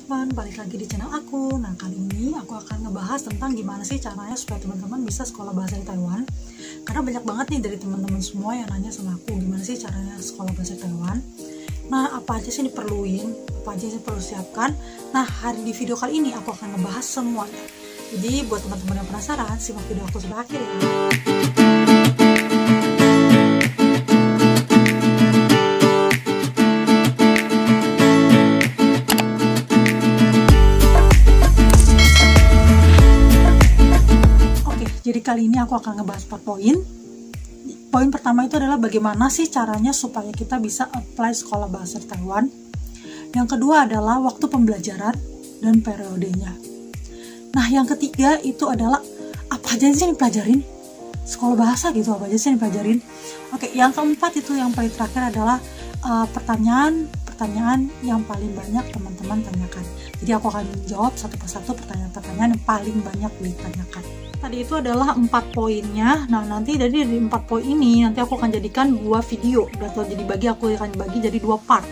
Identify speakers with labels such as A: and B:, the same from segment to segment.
A: teman-teman, balik lagi di channel aku. Nah, kali ini aku akan ngebahas tentang gimana sih caranya supaya teman-teman bisa sekolah bahasa di Taiwan. Karena banyak banget nih dari teman-teman semua yang nanya sama aku, gimana sih caranya sekolah bahasa Taiwan. Nah, apa aja sih diperluin, apa aja sih perlu siapkan. Nah, di video kali ini aku akan ngebahas semuanya. Jadi, buat teman-teman yang penasaran, simak video aku sampai akhir ya. Jadi kali ini aku akan ngebahas 4 poin. Poin pertama itu adalah bagaimana sih caranya supaya kita bisa apply sekolah bahasa Taiwan. Yang kedua adalah waktu pembelajaran dan periodenya. Nah, yang ketiga itu adalah apa aja sih yang dipelajarin? Sekolah bahasa gitu, apa aja sih yang dipelajarin? Oke, yang keempat itu yang paling terakhir adalah pertanyaan yang paling banyak teman-teman tanyakan. Jadi aku akan menjawab satu persatu pertanyaan-pertanyaan yang paling banyak ditanyakan. Tadi itu adalah 4 poinnya. Nah, nanti dari 4 poin ini nanti aku akan jadikan 2 video. Atau aku akan bagi jadi 2 part.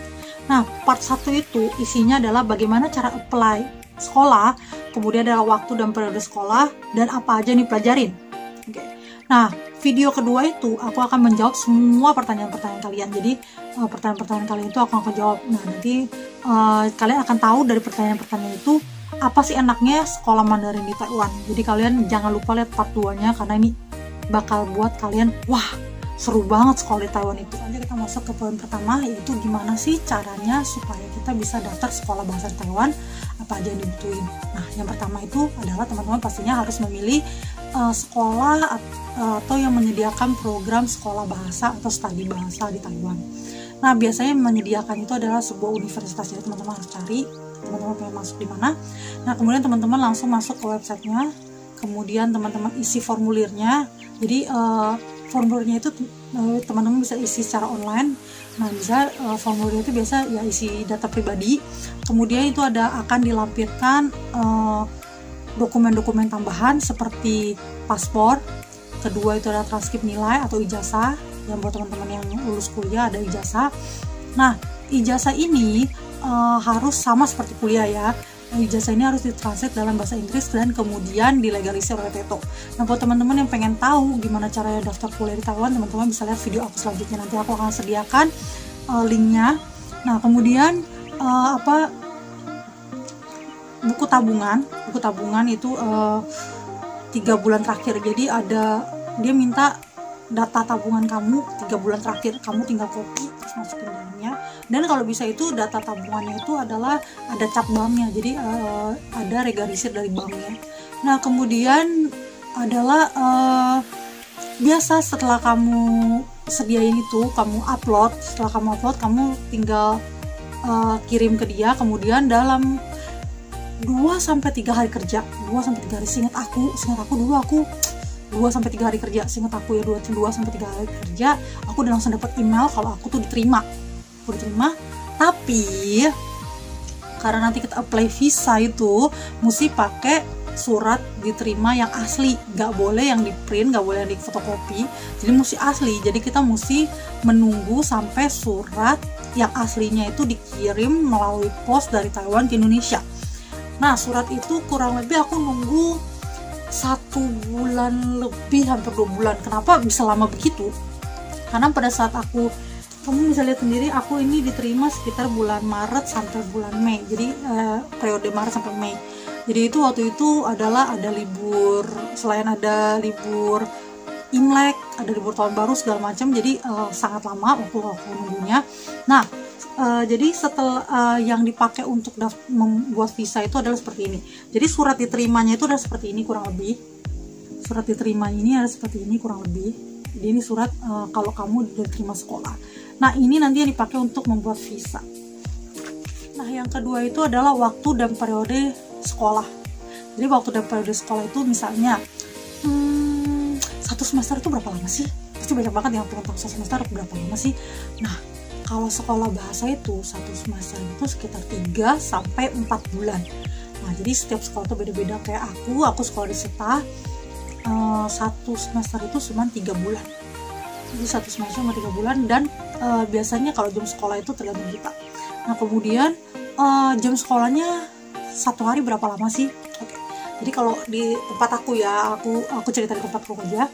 A: Nah, part 1 itu isinya adalah bagaimana cara apply sekolah, kemudian adalah waktu dan periode sekolah, dan apa aja yang dipelajarin. Oke. Nah, video kedua itu aku akan menjawab semua pertanyaan-pertanyaan kalian. Jadi pertanyaan-pertanyaan kalian itu aku akan jawab. Nah, nanti kalian akan tahu dari pertanyaan-pertanyaan itu apa sih enaknya sekolah Mandarin di Taiwan. Jadi kalian jangan lupa lihat part 2-nya karena ini bakal buat kalian wah, seru banget sekolah di Taiwan itu. Nanti kita masuk ke poin pertama, yaitu gimana sih caranya supaya kita bisa daftar sekolah bahasa Taiwan, apa aja yang dibutuhin. Nah, yang pertama itu adalah teman-teman pastinya harus memilih sekolah atau yang menyediakan program sekolah bahasa atau studi bahasa di Taiwan. Nah, biasanya yang menyediakan itu adalah sebuah universitas, jadi teman-teman harus cari teman-teman pengen masuk di mana. Nah, kemudian teman-teman langsung masuk ke websitenya, kemudian teman-teman isi formulirnya. Jadi formulirnya itu teman-teman bisa isi secara online. Nah, bisa formulirnya itu biasa ya isi data pribadi. Kemudian itu akan dilampirkan dokumen-dokumen tambahan seperti paspor. Kedua itu adalah transkrip nilai atau ijazah. Yang buat teman-teman yang lulus kuliah ada ijazah. Nah, ijazah ini harus sama seperti kuliah ya. Ijazah ini harus ditranslate dalam bahasa Inggris dan kemudian dilegalisir oleh TETO. Nah, buat teman-teman yang pengen tahu gimana caranya daftar kuliah di Taiwan, teman-teman bisa lihat video aku selanjutnya. Nanti aku akan sediakan linknya. Nah, kemudian buku tabungan itu 3 bulan terakhir. Jadi dia minta data tabungan kamu 3 bulan terakhir, kamu tinggal copy terus masukin dalamnya. Dan kalau bisa itu data tabungannya itu adalah ada cap banknya, jadi ada regalisir dari banknya. Nah, kemudian adalah biasa setelah kamu sediain itu, setelah kamu upload kamu tinggal kirim ke dia. Kemudian dalam 2-3 hari kerja, 2-3 hari, seingat aku dulu aku 2-3 hari kerja, seingat aku ya 2-3 hari kerja, aku udah langsung dapat email kalau aku tuh diterima. Tapi karena nanti kita apply visa itu mesti pakai surat diterima yang asli, nggak boleh yang di print, nggak boleh yang di fotokopi, jadi mesti asli. Jadi kita mesti menunggu sampai surat yang aslinya itu dikirim melalui pos dari Taiwan ke Indonesia. Nah, surat itu kurang lebih aku nunggu 1 bulan lebih, hampir 2 bulan. Kenapa bisa lama begitu? Karena pada saat kamu bisa lihat sendiri, aku ini diterima sekitar bulan Maret sampai bulan Mei. Jadi periode Maret sampai Mei. Jadi itu waktu itu adalah ada libur, selain ada libur Imlek, ada libur tahun baru segala macam. Jadi sangat lama waktu aku nunggunya. Nah, jadi setelah yang dipakai untuk membuat visa itu adalah seperti ini. Jadi surat diterimanya itu adalah seperti ini kurang lebih. Surat diterima ini adalah seperti ini kurang lebih. Jadi ini surat kalau kamu diterima sekolah. Nah, ini nanti yang dipakai untuk membuat visa. Nah, yang kedua itu adalah waktu dan periode sekolah. Jadi waktu dan periode sekolah itu misalnya 1 semester itu berapa lama sih? Pasti banyak banget yang pengen tahu 1 semester berapa lama sih. Nah, kalau sekolah bahasa itu 1 semester itu sekitar 3-4 bulan. Nah, jadi setiap sekolah itu beda-beda. Kayak aku sekolah di SETA, 1 semester itu cuma 3 bulan. Jadi 1 semester cuma 3 bulan. Dan biasanya kalau jam sekolah itu tergantung kita. Nah, kemudian jam sekolahnya satu hari berapa lama sih? Oke. Jadi kalau di tempat aku ya, aku cerita di tempatku aja.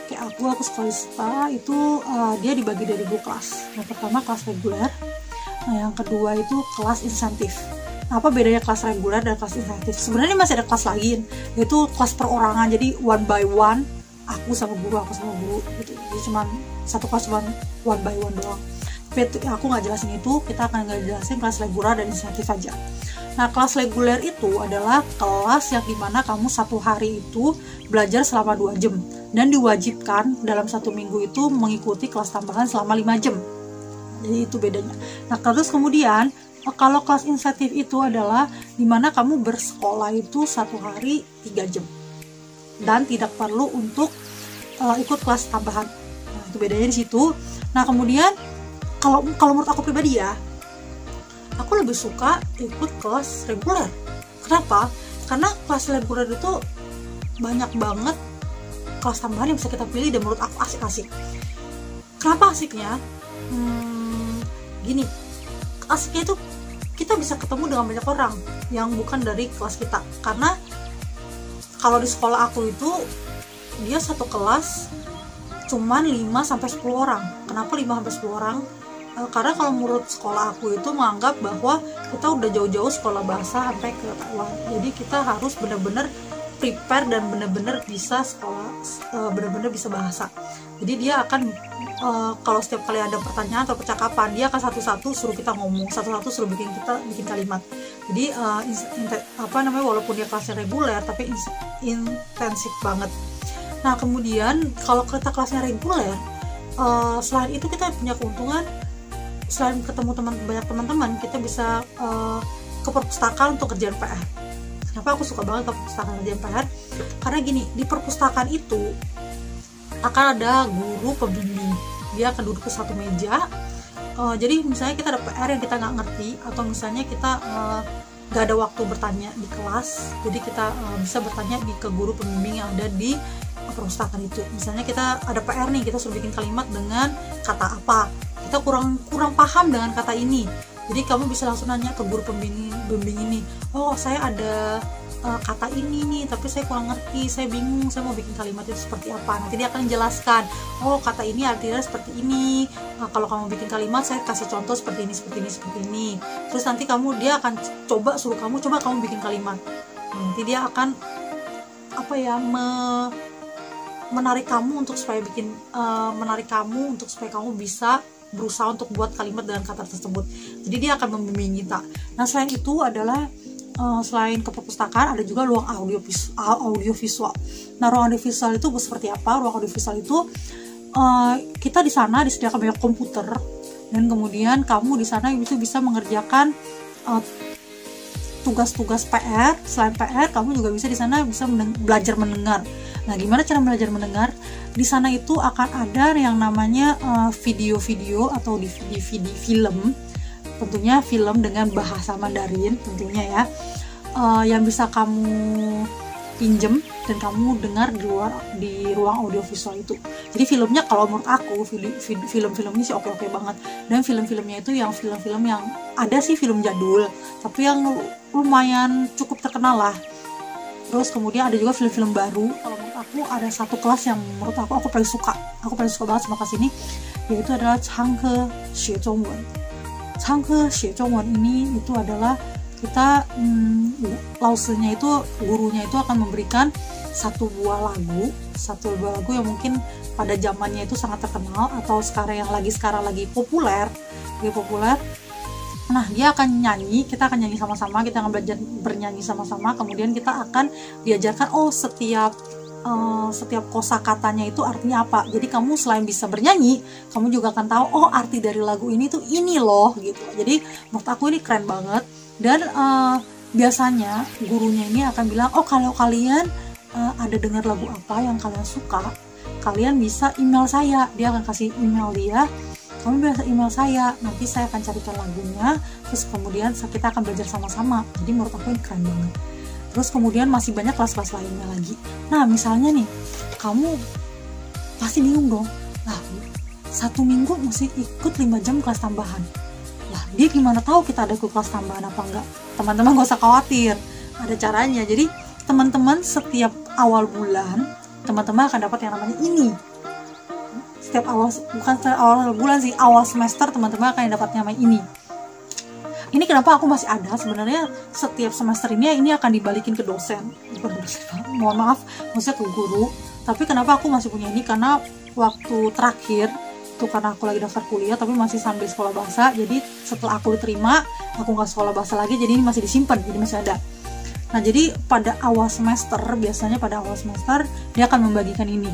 A: Kayak aku sekolah itu dia dibagi dari 2 kelas. Yang pertama kelas reguler, nah yang kedua itu kelas insentif. Nah, apa bedanya kelas reguler dan kelas insentif? Sebenarnya masih ada kelas lain, yaitu kelas perorangan. Jadi one by one, aku sama guru gitu. Jadi cuma satu kelas one by one doang. Tapi aku nggak jelasin itu, kita akan nggak jelasin kelas reguler dan insentif aja. Nah, kelas reguler itu adalah kelas yang dimana kamu satu hari itu belajar selama 2 jam dan diwajibkan dalam 1 minggu itu mengikuti kelas tambahan selama 5 jam. Jadi itu bedanya. Nah, terus kemudian kalau kelas insentif itu adalah dimana kamu bersekolah itu 1 hari 3 jam dan tidak perlu untuk ikut kelas tambahan. Nah, itu bedanya di situ. Nah, kemudian kalau menurut aku pribadi ya, aku lebih suka ikut kelas reguler. Kenapa? Karena kelas reguler itu banyak banget kelas tambahan yang bisa kita pilih dan menurut aku asik-asik. Kenapa asiknya? Gini, asiknya itu kita bisa ketemu dengan banyak orang yang bukan dari kelas kita. Karena kalau di sekolah aku itu dia satu kelas cuman 5-10 orang. Kenapa 5-10 orang? Karena kalau menurut sekolah aku itu menganggap bahwa kita udah jauh-jauh sekolah bahasa sampai ke Taiwan. Jadi kita harus benar-benar prepare dan benar-benar bisa sekolah, benar-benar bisa bahasa. Jadi dia akan kalau setiap kali ada pertanyaan atau percakapan, dia akan satu-satu suruh kita ngomong, satu-satu suruh bikin kalimat. Jadi walaupun dia kelasnya reguler tapi intensif banget. Nah, kemudian kalau kita kelasnya reguler, selain itu kita punya keuntungan, selain ketemu banyak teman-teman, kita bisa ke perpustakaan untuk kerjaan PR. Kenapa aku suka banget ke perpustakaan kerjaan PR? Karena gini, di perpustakaan itu akan ada guru pembimbing. Dia akan duduk ke satu meja. Jadi misalnya kita ada PR yang kita nggak ngerti, atau misalnya kita nggak ada waktu bertanya di kelas, jadi kita bisa bertanya ke guru pembimbing yang ada di perpustakaan itu. Misalnya kita ada PR nih, kita suruh bikin kalimat dengan kata apa, kita kurang paham dengan kata ini, jadi kamu bisa langsung nanya ke guru pembimbing ini, oh saya ada kata ini nih tapi saya kurang ngerti, saya bingung, saya mau bikin kalimat itu seperti apa. Nanti dia akan jelaskan, oh kata ini artinya seperti ini, kalau kamu bikin kalimat saya kasih contoh seperti ini. Terus nanti dia akan suruh kamu bikin kalimat. Nanti dia akan menarik kamu untuk supaya kamu bisa berusaha untuk buat kalimat dengan kata tersebut. Jadi dia akan membimbing kita. Nah, selain itu adalah selain ke perpustakaan ada juga ruang audiovisual. Nah, ruang audiovisual itu seperti apa? Ruang audiovisual itu kita di sana disediakan banyak komputer, dan kemudian kamu di sana itu bisa mengerjakan tugas-tugas PR. Selain PR, kamu juga bisa di sana belajar mendengar. Nah, gimana cara belajar mendengar? Di sana itu akan ada yang namanya video-video atau DVD film. Tentunya film dengan bahasa Mandarin tentunya ya, yang bisa kamu pinjem dan kamu dengar di ruang audiovisual itu. Jadi filmnya kalau menurut aku film-filmnya sih oke banget, dan film-filmnya itu yang film-film yang ada sih film jadul tapi yang lumayan cukup terkenal lah. Terus kemudian ada juga film-film baru. Kalau menurut aku ada satu kelas yang menurut aku paling suka banget sama kelas ini, yaitu adalah Changhe Xue Zhongwen. Changhe Xue Zhongwen ini itu adalah kita lausenya itu, gurunya itu akan memberikan satu buah lagu yang mungkin pada zamannya itu sangat terkenal, atau sekarang lagi populer. Nah, dia akan nyanyi, kita akan nyanyi sama-sama, kita akan belajar bernyanyi sama-sama. Kemudian kita akan diajarkan setiap kosakatanya itu artinya apa. Jadi kamu selain bisa bernyanyi, kamu juga akan tahu arti dari lagu ini tuh ini loh gitu. Jadi menurut aku ini keren banget. Dan biasanya gurunya ini akan bilang, kalau kalian ada dengar lagu apa yang kalian suka, kalian bisa email saya. Dia akan kasih email dia, kamu bisa email saya, nanti saya akan carikan lagunya, terus kemudian kita akan belajar sama-sama. Jadi menurut aku ini keren banget. Terus kemudian masih banyak kelas-kelas lainnya lagi. Nah, misalnya nih, kamu pasti bingung dong, lah 1 minggu mesti ikut 5 jam kelas tambahan. Lah, dia gimana tahu kita ada kelas tambahan apa enggak? teman-teman gak usah khawatir, ada caranya. Jadi teman-teman setiap awal bulan teman-teman akan dapat yang namanya ini. Setiap awal, bukan setiap awal bulan sih, awal semester teman-teman akan dapat yang namanya ini. Ini kenapa aku masih ada sebenarnya, setiap semester ini akan dibalikin ke dosen, bukan dosen, mohon maaf, maksudnya ke guru. Tapi kenapa aku masih punya ini, karena waktu terakhir itu karena aku lagi daftar kuliah tapi masih sambil sekolah bahasa, jadi setelah aku diterima aku nggak sekolah bahasa lagi, jadi ini masih disimpan, jadi masih ada. Nah jadi pada awal semester, biasanya pada awal semester dia akan membagikan ini.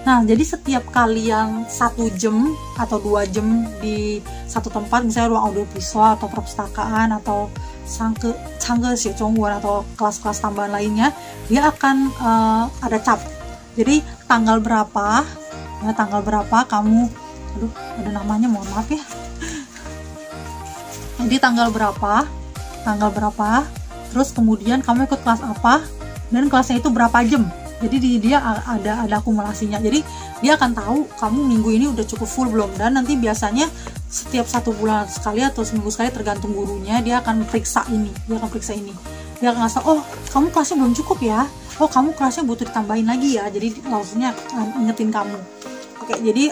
A: Nah jadi setiap kali yang 1 jam atau 2 jam di satu tempat, misalnya ruang audiovisual atau perpustakaan atau sangke Xiezhongguan atau kelas-kelas tambahan lainnya, dia akan ada cap. Jadi tanggal berapa kamu, aduh ada namanya, mohon maaf ya. Jadi tanggal berapa, terus kemudian kamu ikut kelas apa, dan kelasnya itu berapa jam. Jadi dia ada akumulasinya. Jadi dia akan tahu kamu minggu ini udah cukup full belum. Dan nanti biasanya setiap 1 bulan sekali atau seminggu sekali tergantung gurunya, dia akan periksa ini. Dia akan ngasih, oh kamu kelasnya belum cukup ya, oh kamu kelasnya butuh ditambahin lagi ya. Jadi langsungnya ingetin kamu. Oke, jadi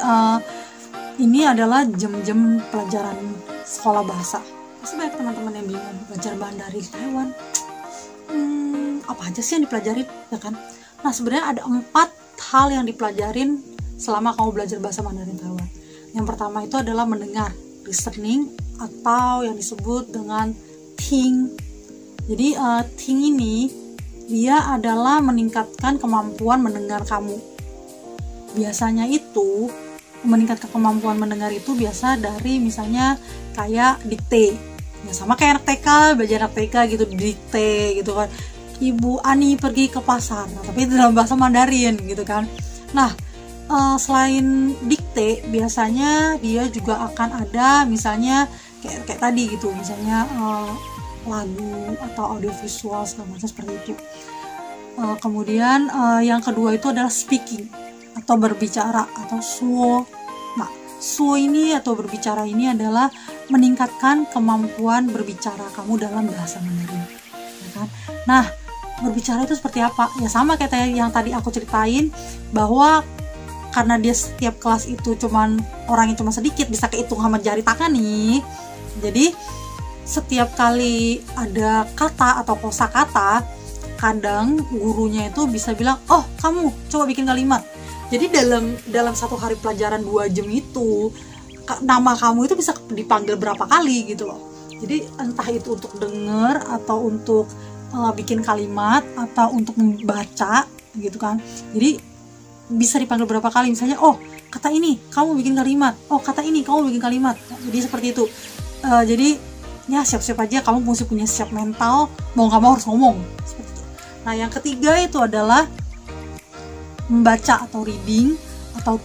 A: ini adalah jam-jam pelajaran sekolah bahasa. Pasti banyak teman-teman yang bingung, belajar Mandarin Taiwan apa aja sih yang dipelajarin, ya kan? Nah sebenarnya ada 4 hal yang dipelajarin selama kamu belajar bahasa Mandarin Taiwan. Yang pertama itu adalah mendengar, listening, atau yang disebut dengan ting. Jadi ting ini dia adalah meningkatkan kemampuan mendengar kamu. Biasanya itu meningkatkan kemampuan mendengar itu biasa dari misalnya kayak dikte, ya sama kayak anak TK, belajar anak TK gitu, dikte gitu kan, Ibu Ani pergi ke pasar, nah, tapi itu dalam bahasa Mandarin gitu kan. Nah selain dikte biasanya dia juga akan ada misalnya kayak tadi gitu, misalnya lagu atau audiovisual segala macam seperti itu. Kemudian yang kedua itu adalah speaking atau berbicara atau suo. Nah suo ini atau berbicara ini adalah meningkatkan kemampuan berbicara kamu dalam bahasa Mandarin, ya kan? Nah berbicara itu seperti apa? Ya sama kayak yang tadi aku ceritain, bahwa karena dia setiap kelas itu cuman orangnya cuma sedikit, bisa kehitung sama jari tangan nih. Jadi setiap kali ada kata atau kosakata, kadang gurunya itu bisa bilang, oh kamu coba bikin kalimat. Jadi dalam 1 hari pelajaran 2 jam itu, nama kamu itu bisa dipanggil berapa kali gitu loh. Jadi entah itu untuk denger atau untuk bikin kalimat atau untuk membaca gitu kan. Jadi bisa dipanggil berapa kali, misalnya oh kata ini kamu bikin kalimat, oh kata ini kamu bikin kalimat. Jadi seperti itu. Jadi ya siap-siap aja, kamu mesti punya siap mental, mau nggak mau harus ngomong seperti itu. Nah yang ketiga itu adalah membaca atau reading atau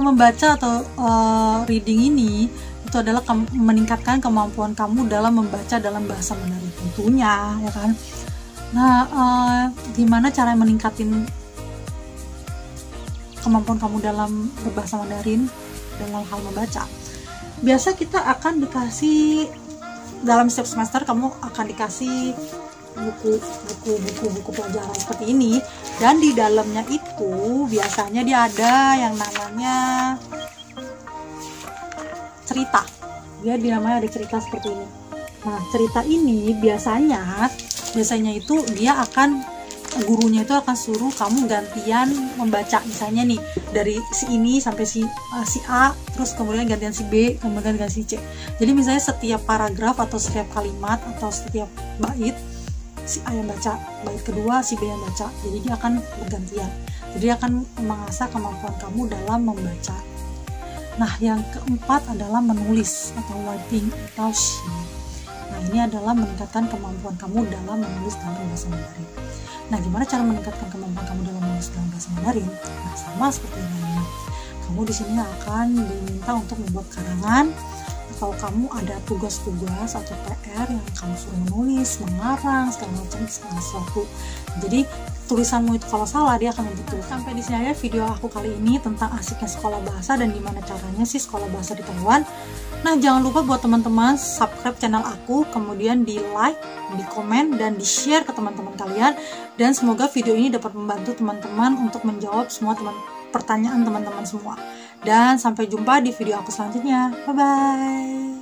A: membaca atau reading ini itu adalah meningkatkan kemampuan kamu dalam membaca dalam bahasa Mandarin tentunya, ya kan. Nah gimana cara meningkatin kemampuan kamu dalam berbahasa Mandarin dalam hal membaca? Biasa kita akan dikasih dalam setiap semester, kamu akan dikasih buku pelajaran seperti ini, dan di dalamnya itu biasanya dia ada yang namanya cerita. Dia namanya ada cerita seperti ini. Nah cerita ini biasanya itu dia akan, gurunya itu akan suruh kamu gantian membaca, misalnya nih dari si ini sampai si A, terus kemudian gantian si B, kemudian gantian si C. Jadi misalnya setiap paragraf atau setiap kalimat atau setiap bait, si A yang baca, bait kedua si B yang baca. Jadi dia akan bergantian. Jadi dia akan mengasah kemampuan kamu dalam membaca. Nah yang keempat adalah menulis atau writing atau shi. Nah ini adalah meningkatkan kemampuan kamu dalam menulis dalam bahasa Mandarin. Nah gimana cara meningkatkan kemampuan kamu dalam menulis dalam bahasa Mandarin? Nah sama seperti yang lainnya, kamu di sini akan diminta untuk membuat karangan kalau kamu ada tugas-tugas atau PR yang kamu suruh menulis, mengarang, segala macam segala sesuatu. Jadi tulisanmu itu kalau salah dia akan betul. Sampai di sini aja video aku kali ini tentang asiknya sekolah bahasa dan gimana caranya sih sekolah bahasa di Taiwan. Nah, jangan lupa buat teman-teman subscribe channel aku, kemudian di like, di komen, dan di share ke teman-teman kalian. Dan semoga video ini dapat membantu teman-teman untuk menjawab semua pertanyaan teman-teman semua. Dan sampai jumpa di video aku selanjutnya. Bye-bye.